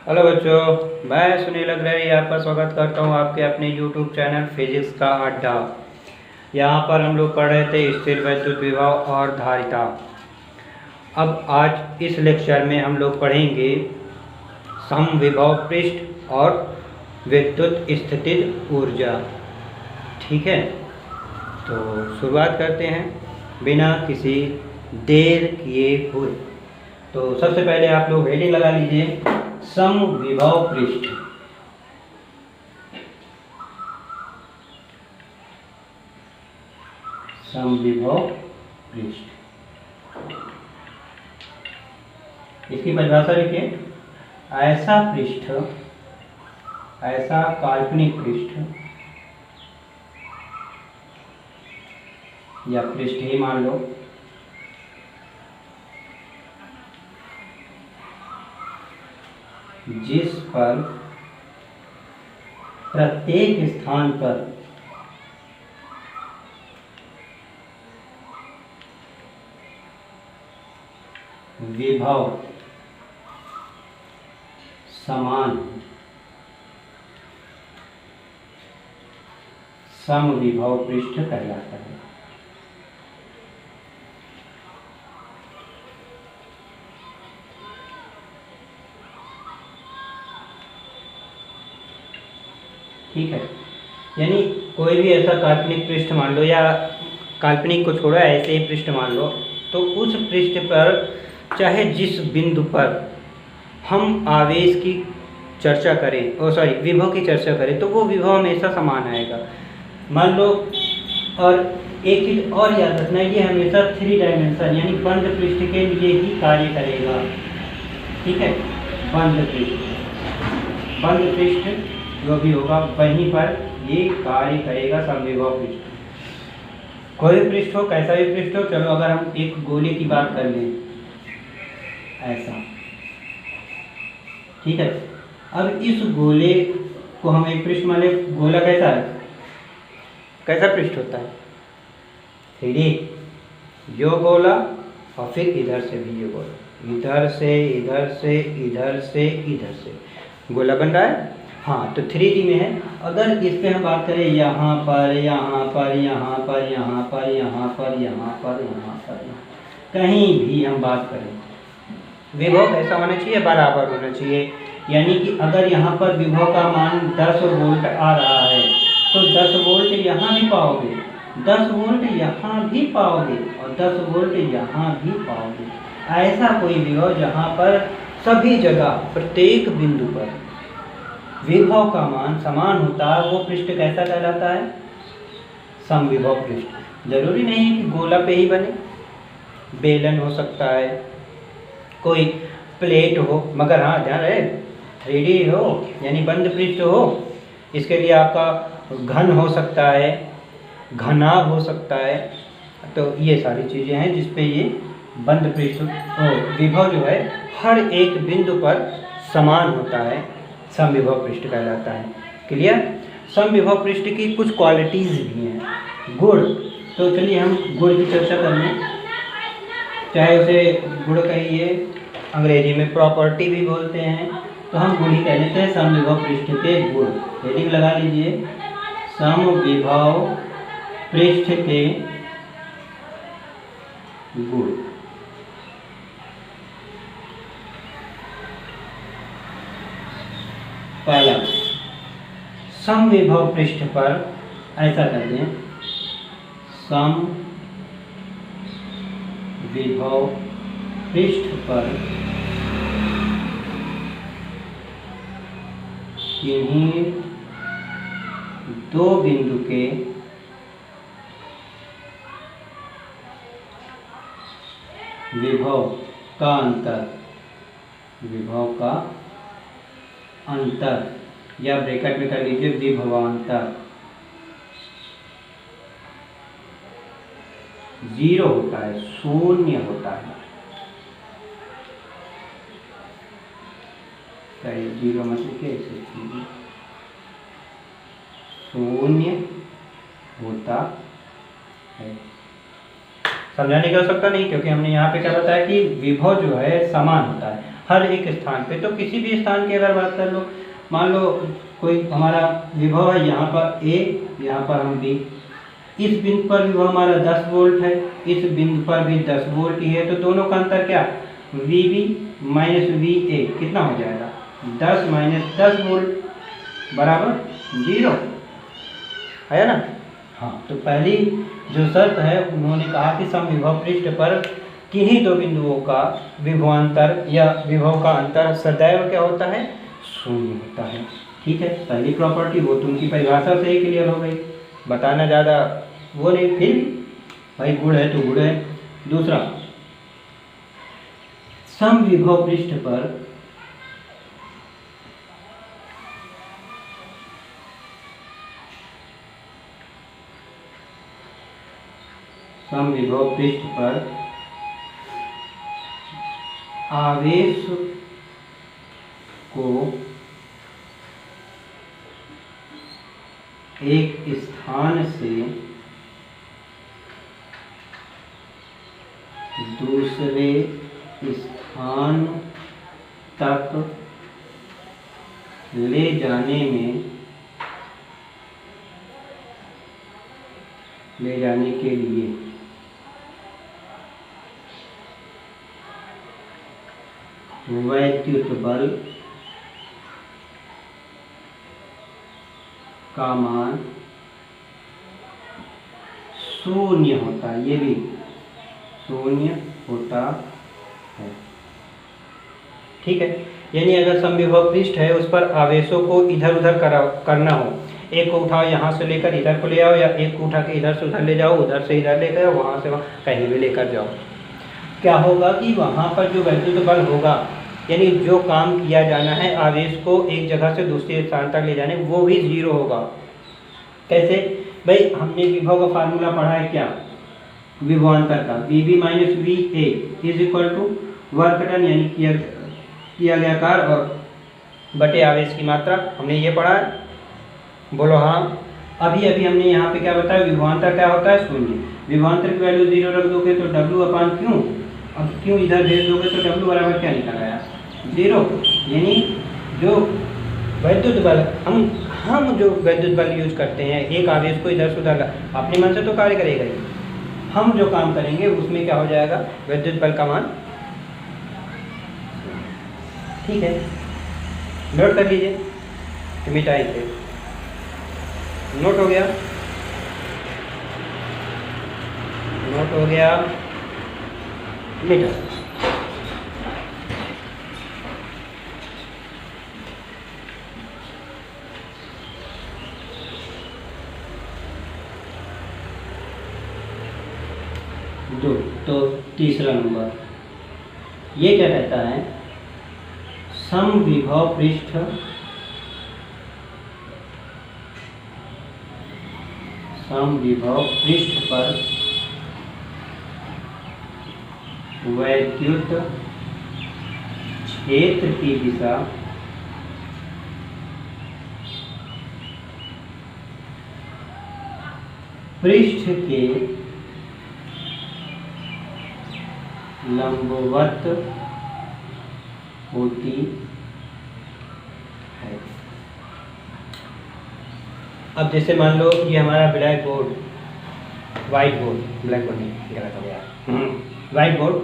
Hello बच्चों, मैं सुनील अग्रवाल आपका स्वागत करता हूं आपके अपने YouTube चैनल फिजिक्स का अड्डा। यहां पर हम लोग पढ़ रहे थे स्थिर वैद्युत विभव और धारिता। अब आज इस लेक्चर में हम लोग पढ़ेंगे समविभव पृष्ठ और विद्युत स्थितिज ऊर्जा। ठीक है, तो शुरुआत करते हैं बिना किसी देर किए हुए। तो सबसे पहले आप लोग हेडिंग लगा लीजिए, समविभव पृष्ठ। समविभव पृष्ठ, इसकी परिभाषा लिखिए। ऐसा पृष्ठ, ऐसा काल्पनिक पृष्ठ या पृष्ठ ही मान लो, जिस पर प्रत्येक स्थान पर विभव समान, समविभव पृष्ठ कहलाता है। ठीक है, यानी कोई भी ऐसा काल्पनिक पृष्ठ मान लो, या काल्पनिक को छोड़ो ऐसे ही पृष्ठ मान लो, तो उस पृष्ठ पर चाहे जिस बिंदु पर हम आवेश की चर्चा करें, विभव की चर्चा करें, तो वो विभव हमेशा समान आएगा। मान लो, और एक चीज और याद रखना, ये हमेशा 3 डायमेंशन यानी बंद पृष्ठ के लिए ही कार्य करेगा। ठीक है, बंद पृष्ठ जो भी होगा वहीं पर ये कार्य करेगा समविभव पृष्ठ। कोई भी पृष्ठ हो, कैसा भी पृष्ठ हो। चलो अगर हम एक गोले की बात कर लें, ऐसा, ठीक है। अब इस गोले को हम एक पृष्ठ मान लें। गोला कैसा है, कैसा पृष्ठ होता है? 3D। यो गोला और फिर इधर से भी ये गोला, इधर से इधर से इधर से इधर से गोला बन रहा है। हाँ, तो 3D में है। अगर इस पे हम बात करें यहाँ पर, यहाँ पर, यहाँ पर, यहाँ पर, यहाँ पर, यहाँ पर, यहाँ पर, कहीं भी हम बात करें, विभव कैसा होना चाहिए? बराबर होना चाहिए। यानी कि अगर यहाँ पर विभव का मान 10 वोल्ट आ रहा है, तो 10 वोल्ट यहाँ भी पाओगे, 10 वोल्ट यहाँ भी पाओगे और 10 वोल्ट यहाँ भी पाओगे। ऐसा कोई विभव जहाँ पर सभी जगह प्रत्येक बिंदु पर विभव का मान समान होता है, वो पृष्ठ कैसा कहलाता है? समविभव पृष्ठ। जरूरी नहीं है कि गोला पे ही बने, बेलन हो सकता है, कोई प्लेट हो, मगर हाँ ध्यान रहे 3D हो यानी बंद पृष्ठ हो। इसके लिए आपका घन हो सकता है, घनाभ हो सकता है। तो ये सारी चीज़ें हैं जिसपे ये बंद पृष्ठ विभव जो है हर एक बिंदु पर समान होता है, समविभव पृष्ठ कहलाता है। क्लियर? समविभव पृष्ठ की कुछ क्वालिटीज़ भी हैं, गुण। तो चलिए हम गुण की चर्चा कर लें। चाहे उसे गुण कहिए, अंग्रेजी में प्रॉपर्टी भी बोलते हैं, तो हम गुण ही कह लेते हैं समविभव पृष्ठ के गुण। हेडिंग लगा लीजिए, समविभव पृष्ठ के गुण। पहला, समविभव पृष्ठ पर ऐसा कर दें, समविभव पृष्ठ पर किन्हीं दो बिंदु के विभव का अंतर, विभव का अंतर, या ब्रैकेट में कर लीजिए विभवांतर, 0 होता है, शून्य होता है। 0 मत लिखिए, ऐसे शून्य होता है। समझाने की आवश्यकता नहीं, क्योंकि हमने यहाँ पे क्या बताया कि विभव जो है समान होता है। हर एक स्थान पे। तो किसी भी स्थान की अगर बात कर लो, मान लो कोई हमारा विभव है यहाँ पर ए, यहाँ पर हम बी, इस बिंदु पर विभव हमारा 10 वोल्ट है, इस बिंदु पर भी 10 वोल्ट ही है। तो दोनों का अंतर क्या, V B minus V A कितना हो जाएगा, 10 माइनस 10 वोल्ट बराबर 0 है ना। हाँ, तो पहली जो शर्त है उन्होंने कहा कि समविभव पृष्ठ पर किन्हीं दो बिंदुओं का विभवांतर या विभव का अंतर सदैव क्या होता है, शून्य होता है। ठीक है, पहली प्रॉपर्टी वो तो उनकी परिभाषा से ही क्लियर हो गई, बताना ज़्यादा वो नहीं, फिर भाई गुण है तो गुण है। दूसरा, समविभव पृष्ठ पर समविभव पृष्ठ पर आवेश को एक स्थान से दूसरे स्थान तक ले जाने के लिए वैद्युत बल का मान शून्य होता है, ये भी शून्य होता है। ठीक है, यानी अगर समविभव पृष्ठ है उस पर आवेशों को इधर उधर करना हो, एक को उठाओ यहाँ से लेकर इधर को ले आओ, या एक को उठा के इधर से उधर ले जाओ, उधर से इधर लेकर आओ, वहाँ से वहाँ कहीं भी लेकर जाओ, क्या होगा कि वहाँ पर जो वैद्युत बल होगा, यानी जो काम किया जाना है आवेश को एक जगह से दूसरे स्थान तक ले जाने, वो भी 0 होगा। कैसे भाई, हमने विभव का फार्मूला पढ़ा है क्या, विभवांतर का, V B minus V A is equal to work done, यानी किया गया कार्य और बटे आवेश की मात्रा, हमने ये पढ़ा है, बोलो हाँ। अभी अभी हमने यहाँ पे क्या बताया, विभवांतर क्या होता है, शून्य। विभवांतर की वैल्यू 0 रख दोगे तो W अपान क्यों, अब क्यों इधर भेज दोगे तो W बराबर क्या निकल आया, 0। यानी जो वैद्युत बल हम जो वैद्युत बल यूज करते हैं, एक आवेश को इधर से उधर अपने मन से तो कार्य करेगा ही, हम जो काम करेंगे उसमें क्या हो जाएगा, वैद्युत बल का मान। ठीक है, नोट कर लीजिए, मिटाई थे, नोट हो गया, नोट हो गया, मिटा। दो, तो तीसरा नंबर ये क्या कहता है, समविभव पृष्ठ पर वैद्युत क्षेत्र की दिशा पृष्ठ के लंबवत होती है। अब जैसे मान लो ये हमारा black board, white board, black board नहीं गलत हो गया, व्हाइट बोर्ड,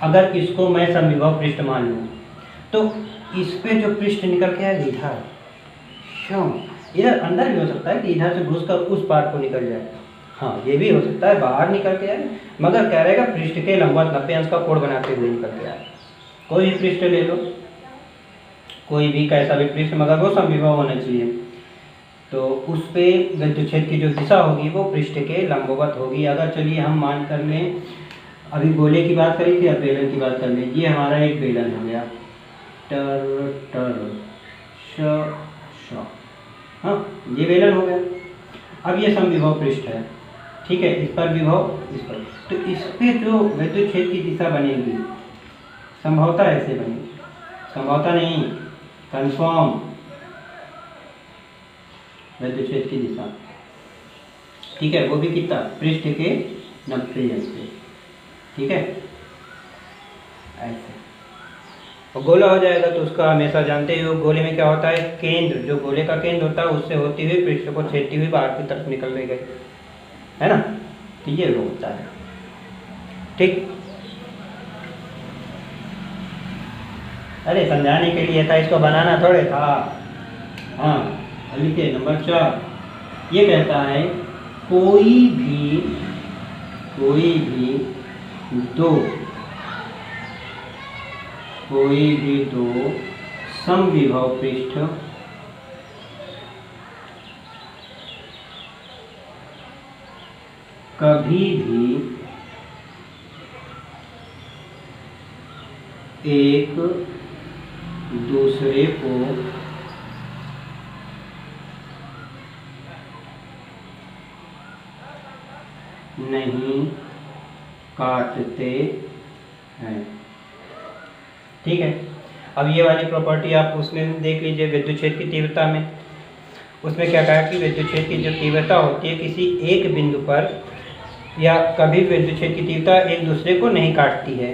अगर इसको मैं समविभव पृष्ठ मान लूँ तो इस पे जो पृष्ठ निकल के आएगा इधर, क्यों, इधर अंदर भी हो सकता है कि इधर से घुसकर उस पार को निकल जाए, हाँ ये भी हो सकता है बाहर निकल के आए, मगर क्या रहेगा, पृष्ठ के लंबवत 90 अंश का कोण बनाते हुए निकल के आए। कोई भी पृष्ठ ले लो, कोई भी कैसा भी पृष्ठ, मगर वो समविभव होना चाहिए, तो उस पे विद्युत क्षेत्र की जो दिशा होगी वो पृष्ठ के लंबवत होगी। अगर चलिए हम मान कर लें, अभी गोले की बात करी थी, अब बेलन की बात कर लें, ये हमारा एक बेलन हो गया, टर टर श, हाँ ये बेलन हो गया। अब ये समविभव पृष्ठ है, ठीक है, इस पर विभव, इस पर, तो इस पे जो विद्युत क्षेत्र की दिशा बनेगी संभवतः ऐसे बनेगी, संभवतः नहीं, कंफर्म विद्युत क्षेत्र की दिशा, ठीक है, वो भी कितना, पृष्ठ के 90 अंश पे, ठीक है, ऐसे। और गोला हो जाएगा तो उसका हमेशा जानते हो गोले में क्या होता है, केंद्र, जो गोले का केंद्र होता है उससे होती हुई पृष्ठ को छेदती हुई बाहर की तरफ निकल गई, है ना। तो ये वो होता है, ठीक। अरे समझाने के लिए था, इसको बनाना थोड़े था। हाँ, लिखिए नंबर 4, ये कहता है कोई भी दो समविभव पृष्ठ कभी भी एक दूसरे को नहीं काटते हैं, ठीक है। अब ये वाली प्रॉपर्टी आप उसमें देख लीजिए, विद्युत क्षेत्र की तीव्रता में, उसमें क्या कहा कि विद्युत क्षेत्र की जो तीव्रता होती है किसी एक बिंदु पर, या कभी विद्युत क्षेत्र की तीव्रता एक दूसरे को नहीं काटती है,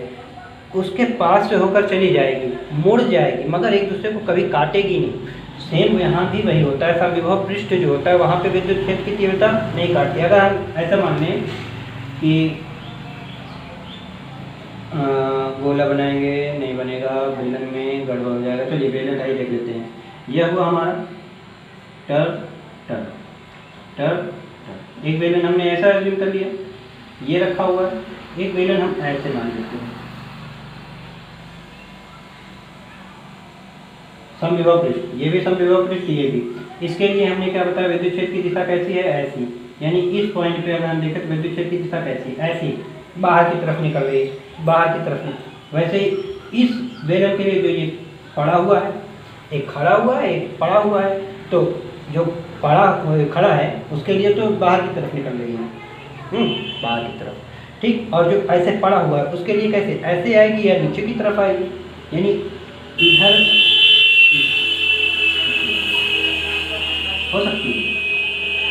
उसके पास से होकर चली जाएगी, मुड़ जाएगी, मगर एक दूसरे को कभी काटेगी नहीं। सेम यहाँ भी वही होता है, समविभव पृष्ठ जो होता है वहाँ पे विद्युत क्षेत्र की तीव्रता नहीं काटती। अगर हम ऐसा मान लें कि गोला बनाएंगे, नहीं बनेगा, बेलन में गड़बड़ हो जाएगा, चलिए बेलन ही देख लेते हैं। यह हुआ हमारा टर टर टर टर, एक बेलन हमने ऐसा एज्यूम कर लिया, ये रखा हुआ है, एक बेलन हम ऐसे मान लेते हैं, समविभव पृष्ठ, ये भी समविभव पृष्ठ, ये भी। इसके लिए हमने क्या बताया, विद्युत क्षेत्र की दिशा कैसी है, ऐसी, यानी इस पॉइंट पे अगर हम देखें तो विद्युत क्षेत्र की दिशा कैसी, ऐसी, बाहर की तरफ निकल रही, बाहर की तरफ। वैसे ही इस बेलन के लिए जो ये पड़ा हुआ है, एक खड़ा हुआ है, एक पड़ा हुआ है, तो जो खड़ा है उसके लिए तो बाहर की तरफ निकल रही है, बाहर की तरफ, ठीक। और जो ऐसे पड़ा हुआ है उसके लिए कैसे, ऐसे आएगी या नीचे की तरफ आएगी, यानी इधर हो सकती है।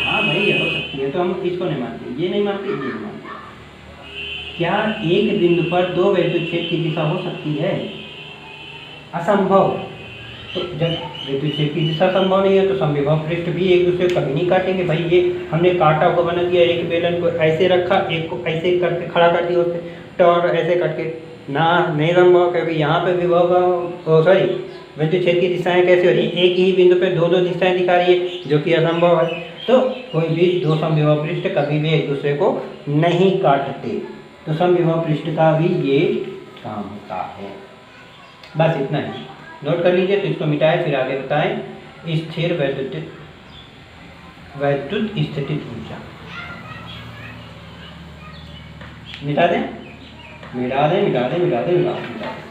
हाँ भाई, हो सकती है, तो हम इसको नहीं मानते, ये नहीं मानते, ये नहीं मानते। क्या एक बिंदु पर दो विद्युत क्षेत्र की दिशा हो सकती है, असंभव। तो जब विद्युत क्षेत्र की दिशा संभव नहीं है तो समविभव पृष्ठ भी एक दूसरे को कभी नहीं काटेंगे। भाई ये हमने काटा हुआ बना दिया, एक बेलन को ऐसे रखा, एक को ऐसे करके खड़ा कर दिया, उससे टॉर ऐसे करके ना, नहीं संभव, क्योंकि यहाँ पे विभव सॉरी विद्युत क्षेत्र की दिशाएं कैसे हो रही है, एक ही बिंदु पे दो दो दिशाएं दिखा रही है, जो कि असंभव है। तो कोई भी दो समविभव पृष्ठ कभी भी एक दूसरे को नहीं काटते, तो समविभव पृष्ठ का भी ये काम होता है। बस इतना ही नोट कर लीजिए, तो इसको मिटाएं, फिर आगे बताएं। स्थिर वैद्युत स्थितिज ऊर्जा, मिटा दें, मिटा दें, मिटा दें, मिटा दें, मिटा दें।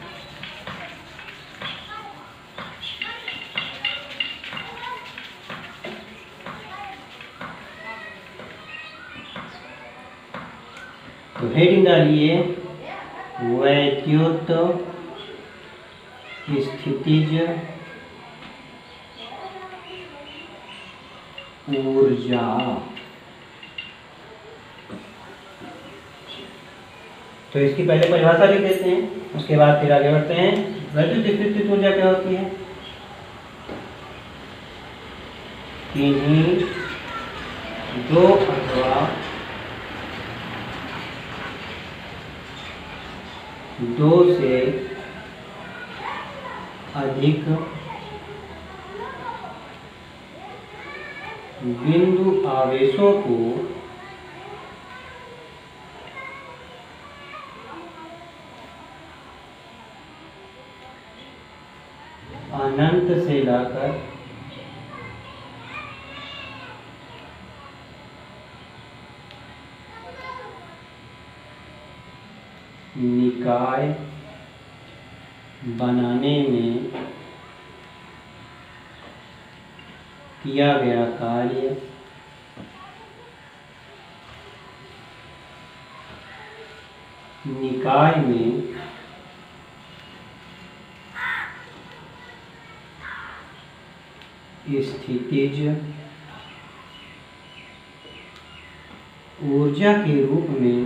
तो हेडिंग डालिए वैद्युत स्थितिज ऊर्जा। तो इसकी पहले परिभाषा लिख देते हैं, उसके बाद फिर आगे बढ़ते हैं। वैद्युत स्थितिज ऊर्जा क्या होती है, किन्हीं दो अथवा दो से अधिक बिंदु आवेशों को अनंत से लाकर निकाय बनाने में किया गया कार्य निकाय में स्थितिज ऊर्जा के रूप में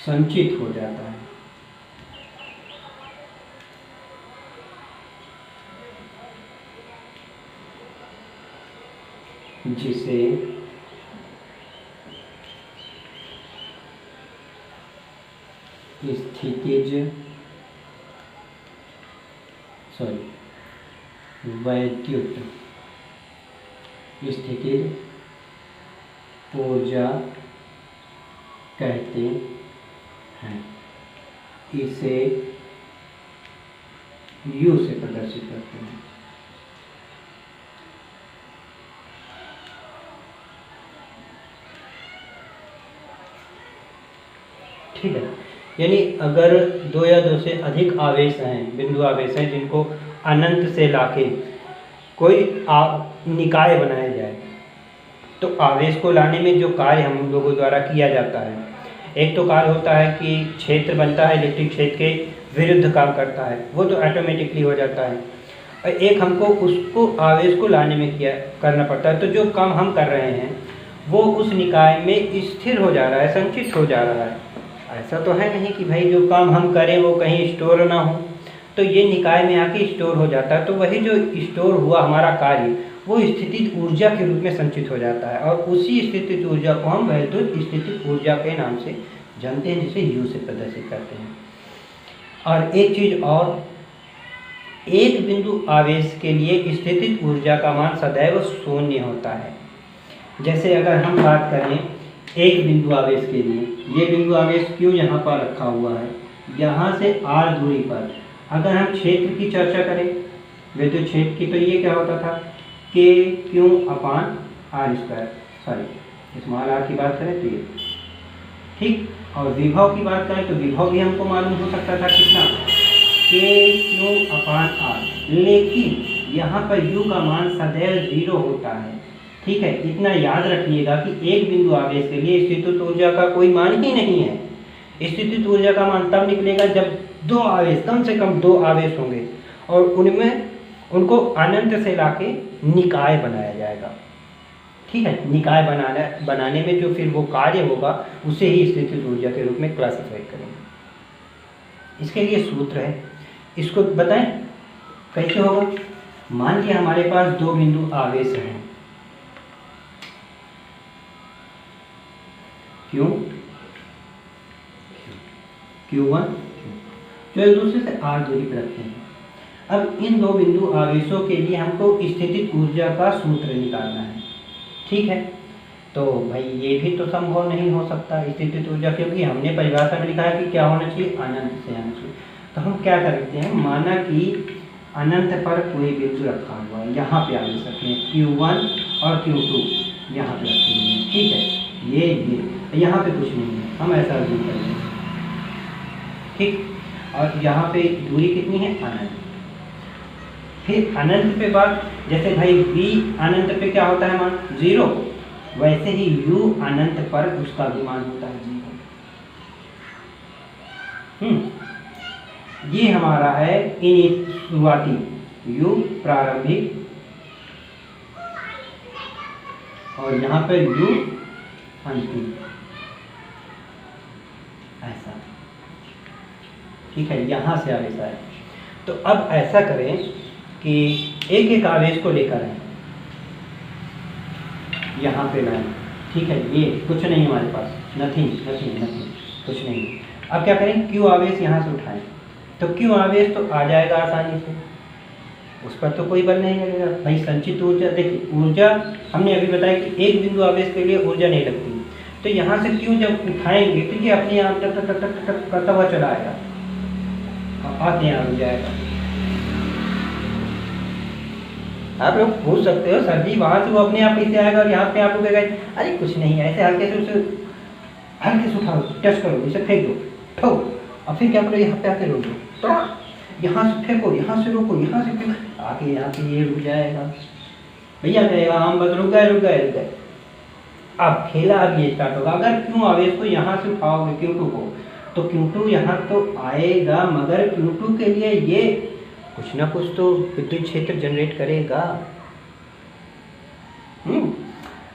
संचित हो जाता है। जिसे स्थितिज वैद्युत स्थितिज ऊर्जा कहते हैं। इसे U से प्रदर्शित करते हैं। ठीक है, यानी अगर दो या दो से अधिक आवेश हैं, बिंदु आवेश हैं, जिनको अनंत से लाके कोई निकाय बनाया जाए, तो आवेश को लाने में जो कार्य हम लोगों द्वारा किया जाता है, एक तो कार्य होता है कि क्षेत्र बनता है, इलेक्ट्रिक क्षेत्र के विरुद्ध काम करता है, वो तो ऑटोमेटिकली हो जाता है। और एक हमको उसको आवेश को लाने में करना पड़ता है। तो जो काम हम कर रहे हैं वो उस निकाय में स्थिर हो जा रहा है, संचित हो जा रहा है। ऐसा तो है नहीं कि भाई जो काम हम करें वो कहीं स्टोर ना हो, तो ये निकाय में आके स्टोर हो जाता है। तो वही जो स्टोर हुआ हमारा कार्य, वो स्थितिज ऊर्जा के रूप में संचित हो जाता है, और उसी स्थितिज ऊर्जा को हम वैद्युत स्थितिज ऊर्जा के नाम से जानते हैं, जिसे U से प्रदर्शित करते हैं। और एक चीज़ और, एक बिंदु आवेश के लिए स्थितिज ऊर्जा का मान सदैव शून्य होता है। जैसे अगर हम बात करें एक बिंदु आवेश के लिए, ये बिंदु आवेश Q यहाँ पर रखा हुआ है, यहाँ से R दूरी पर अगर हम क्षेत्र की चर्चा करें, विद्युत क्षेत्र की, तो ये क्या होता था, KQ/R², स्मॉल r की बात करें तो ये, ठीक। और विभव की बात करें तो विभव भी हमको मालूम हो सकता था कितना, KQ/R, लेकिन यहाँ पर U का मान सदैव 0 होता है। ठीक है, इतना याद रखिएगा कि एक बिंदु आवेश के लिए स्थितिज ऊर्जा का कोई मान ही नहीं है। स्थितिज ऊर्जा का मान तब निकलेगा जब दो आवेश, कम से कम दो आवेश होंगे, और उनमें उनको अनंत से लाके निकाय बनाया जाएगा। ठीक है, निकाय बनाने में जो फिर वो कार्य होगा उसे ही स्थितिज ऊर्जा के रूप में क्लासिफाई करेंगे। इसके लिए सूत्र है, इसको बताएं कैसे होगा। मान लिया हमारे पास दो बिंदु आवेश हैं, Q1 जो एक दूसरे से R दूरी पर रखते हैं। अब इन दो बिंदु आवेशों के लिए हमको स्थितिज ऊर्जा का सूत्र निकालना है। ठीक है, तो भाई ये भी तो संभव नहीं हो सकता स्थितिज ऊर्जा, क्योंकि हमने परिभाषा में लिखा है कि क्या होना चाहिए, अनंत से अनंत। तो हम क्या करते हैं, माना कि अनंत पर कोई बिंदु रखा हुआ है, यहाँ पे आवेश रखते हैं Q1 और Q2 यहाँ पे रखे हुए हैं। ठीक है, ये यहाँ पे कुछ नहीं है, हम ऐसा अध्ययन करेंगे। ठीक, और यहाँ पे दूरी कितनी है, अनंत। फिर अनंत पे बात, जैसे भाई V अनंत पे क्या होता है मान, 0, वैसे ही U अनंत पर उसका भी मान होता है 0। ये हमारा है इन शुरुआती, U प्रारंभिक, और यहाँ पर U अंतिम, ऐसा। ठीक है, यहाँ से आवेश आए। तो अब ऐसा करें कि एक एक आवेश को लेकर आए, यहाँ पे लाएं। ठीक है, ये कुछ नहीं हमारे पास, नथिंग, कुछ नहीं। अब क्या करें, Q आवेश यहाँ से उठाएं, तो Q आवेश तो आ जाएगा आसानी से, उस पर तो कोई बल नहीं लगेगा। भाई संचित ऊर्जा, देखिए ऊर्जा हमने अभी बताया कि एक बिंदु आवेश के लिए ऊर्जा नहीं लगती, तो यहाँ से Q जब उठाएंगे तो ये अपने आप टक टक टक टक टक करता हुआ चला आएगा, आते यहाँ रुक जाएगा। आप लोग पूछ सकते हो सर जी वहाँ से वो अपने आप कैसे आएगा और यहाँ पे आप रुकेगा, अरे कुछ नहीं है, ऐसे हल्के से उसे हल्के से उठाओ, टच करो, इसे फेंक दो, ठो, और फिर क्या करो, यहाँ पे आके रोक दो, तो यहाँ से फेंको, यहाँ से रोको, यहाँ से फेंको, आके यहाँ पे ये रुक जाएगा। भैया कहेगा हम बस रुक गए। अब खेला अब ये स्टार्ट होगा। अगर Q आवेश को यहाँ से उठाओगे Q2 को, तो Q2 यहाँ तो आएगा, मगर Q2 के लिए ये कुछ ना कुछ तो विद्युत क्षेत्र जनरेट करेगा।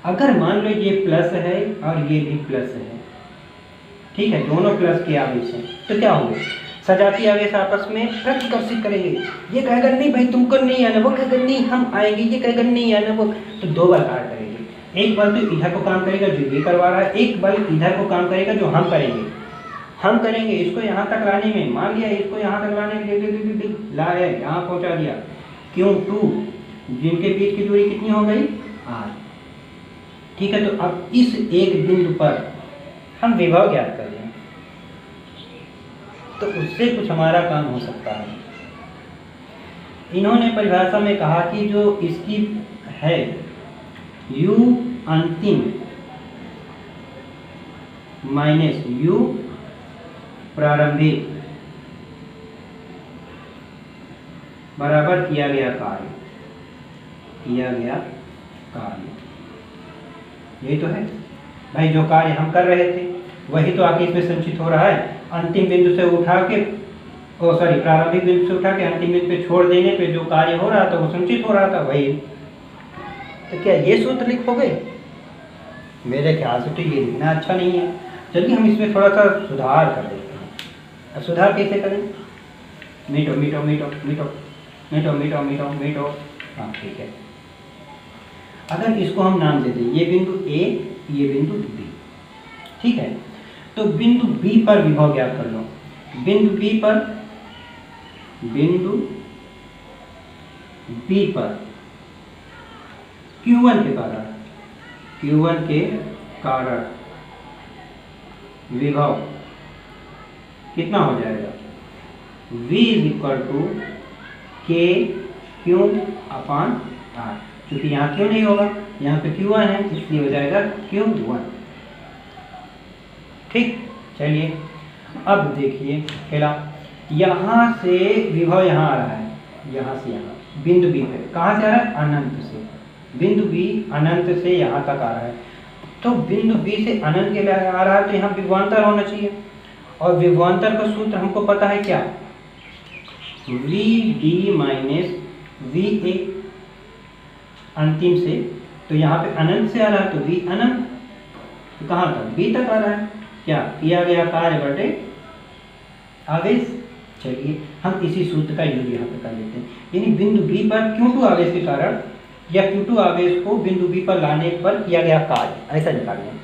अगर मान लो ये प्लस है और ये भी प्लस है, ठीक है, दोनों प्लस के आवेश हैं, तो क्या होंगे, सजाती आवेश आपस में प्रतिकर्षित करेंगे। ये कहेगा नहीं भाई तुमको नहीं आना, वो कहेगा नहीं हम आएंगे, ये कहेगा नहीं आना वो, तो दो बल कार्य करेंगे। एक बल तो इधर को काम करेगा जो ये करवा रहा है, एक बल इधर को काम करेगा जो हम करेंगे इसको यहाँ तक लाने में, मान लिया इसको यहाँ तक लाने में लाया, यहाँ पहुँचा दिया, क्यों टू, जिनके बीच की दूरी कितनी हो गई आर। ठीक है, तो अब इस एक बिंदु पर हम विभव ज्ञात कर लें, तो उससे कुछ हमारा काम हो सकता है। इन्होंने परिभाषा में कहा कि जो इसकी है u अंतिम माइनस u प्रारंभिक बराबर किया गया कार्य, यही तो है भाई, जो कार्य हम कर रहे थे वही तो आगे इसमें संचित हो रहा है। अंतिम बिंदु से उठा के प्रारंभिक बिंदु से उठा के अंतिम बिंदु पे छोड़ देने पे जो कार्य हो रहा था वो संचित हो रहा था, वही। तो क्या ये सूत्र लिखोगे? मेरे ख्याल से तो ये लिखना अच्छा नहीं है। चलिए हम इसमें थोड़ा सा सुधार कर देते हैं। अब सुधार कैसे करें? मीटो मीटो मीटो मीटो मीटो मीटो मीटो मीटो, हाँ ठीक है। अगर इसको हम नाम दे दें, ये बिंदु ए, ये बिंदु बी, ठीक है, तो बिंदु बी पर विभव ज्ञात कर लो। बिंदु बी पर Q1 के कारण विभव कितना हो जाएगा? V = KQ/R। क्योंकि यहाँ क्यों नहीं होगा, यहाँ पे Q1 है, इसलिए हो जाएगा Q1। ठीक, चलिए अब देखिए पहला, यहाँ से विभव यहाँ आ रहा है, यहाँ से यहाँ बिंदु बी पे, कहाँ से आ रहा है? अनंत से। बिंदु बी अनंत से यहाँ तक आ रहा है, तो बिंदु बी से अनंत के लिए आ रहा है, तो यहाँ विभवांतर होना चाहिए। और विभवांतर का सूत्र हमको पता है क्या? VD - VA अंतिम से, तो यहाँ पे अनंत से आ रहा है तो V अनंत, तो कहाँ तक? B तक आ रहा है। क्या किया गया कार्य बटे आवेश। चलिए हम इसी सूत्र का यूज यहाँ पे कर लेते हैं, यानी बिंदु बी पर Q2 आवेश के कारण या Q2 आवेश को बिंदु बी पर लाने पर किया गया कार्य, ऐसा निकाल लें।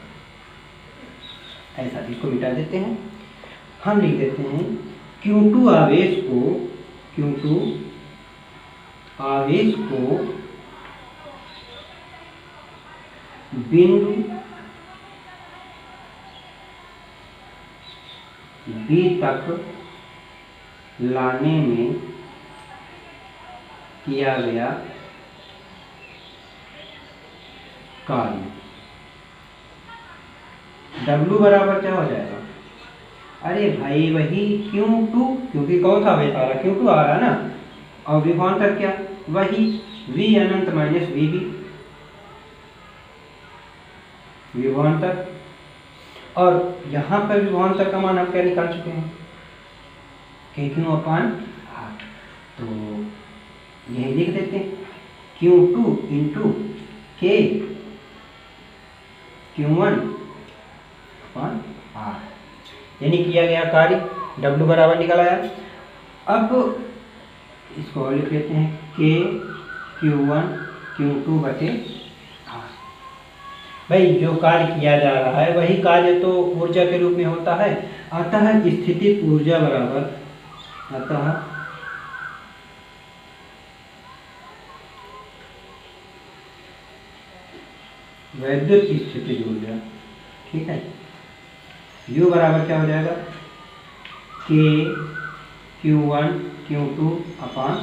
ऐसा इसको मिटा देते हैं, हम लिख देते हैं Q2 आवेश को बिंदु बी तक लाने में किया गया कार्य। W बराबर क्या हो जाएगा? अरे भाई वही Q2, क्योंकि कौन सा आवेश आ रहा? Q2 आ रहा ना, और विभवांतर क्या? वही V अनंत माइनस VB विभवांतर। और यहाँ पर विभवांतर का मान हम क्या निकाल चुके हैं? KQ/R। तो यही लिख देते हैं Q2 × K Q1/R, यानी किया गया कार्य W बराबर निकल आया। अब इसको और लिख लेते हैं K Q1 Q2/R। भाई जो कार्य किया जा रहा है वही कार्य तो ऊर्जा के रूप में होता है, अतः स्थितिज ऊर्जा बराबर, अतः वैद्युत स्थितिज ऊर्जा, ठीक है, U बराबर क्या हो जाएगा? K Q1 Q2/R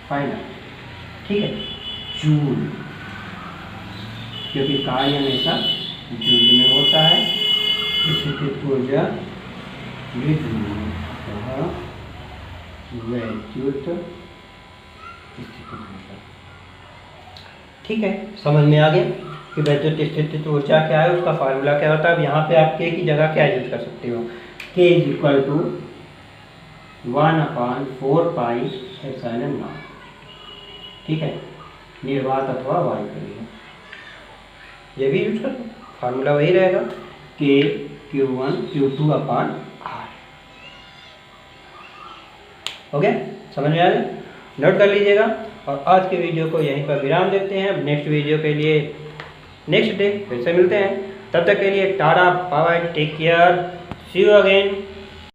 फाइनल, ठीक है, जूल, क्योंकि कार्य हमेशा जूल में होता है, स्थितिज ऊर्जा ये जूल में, वैद्युत स्थितिज ऊर्जा। ठीक है, समझ में आ गया कि वैद्युत स्थितिज ऊर्जा क्या है, उसका फार्मूला क्या होता है। अब यहाँ पे आप K की जगह क्या यूज कर सकते हो? K = 1/4πε0, ठीक है, निर्वात अथवा वायु के लिए ये भी यूज कर लो, फार्मूला वही रहेगा के Q1 Q2 upon R। Okay, समझ में आ गया? नोट कर लीजिएगा। और आज के वीडियो को यहीं पर विराम देते हैं। नेक्स्ट वीडियो के लिए नेक्स्ट डे फिर से मिलते हैं। तब तक के लिए tata, bye bye, take care, see you again.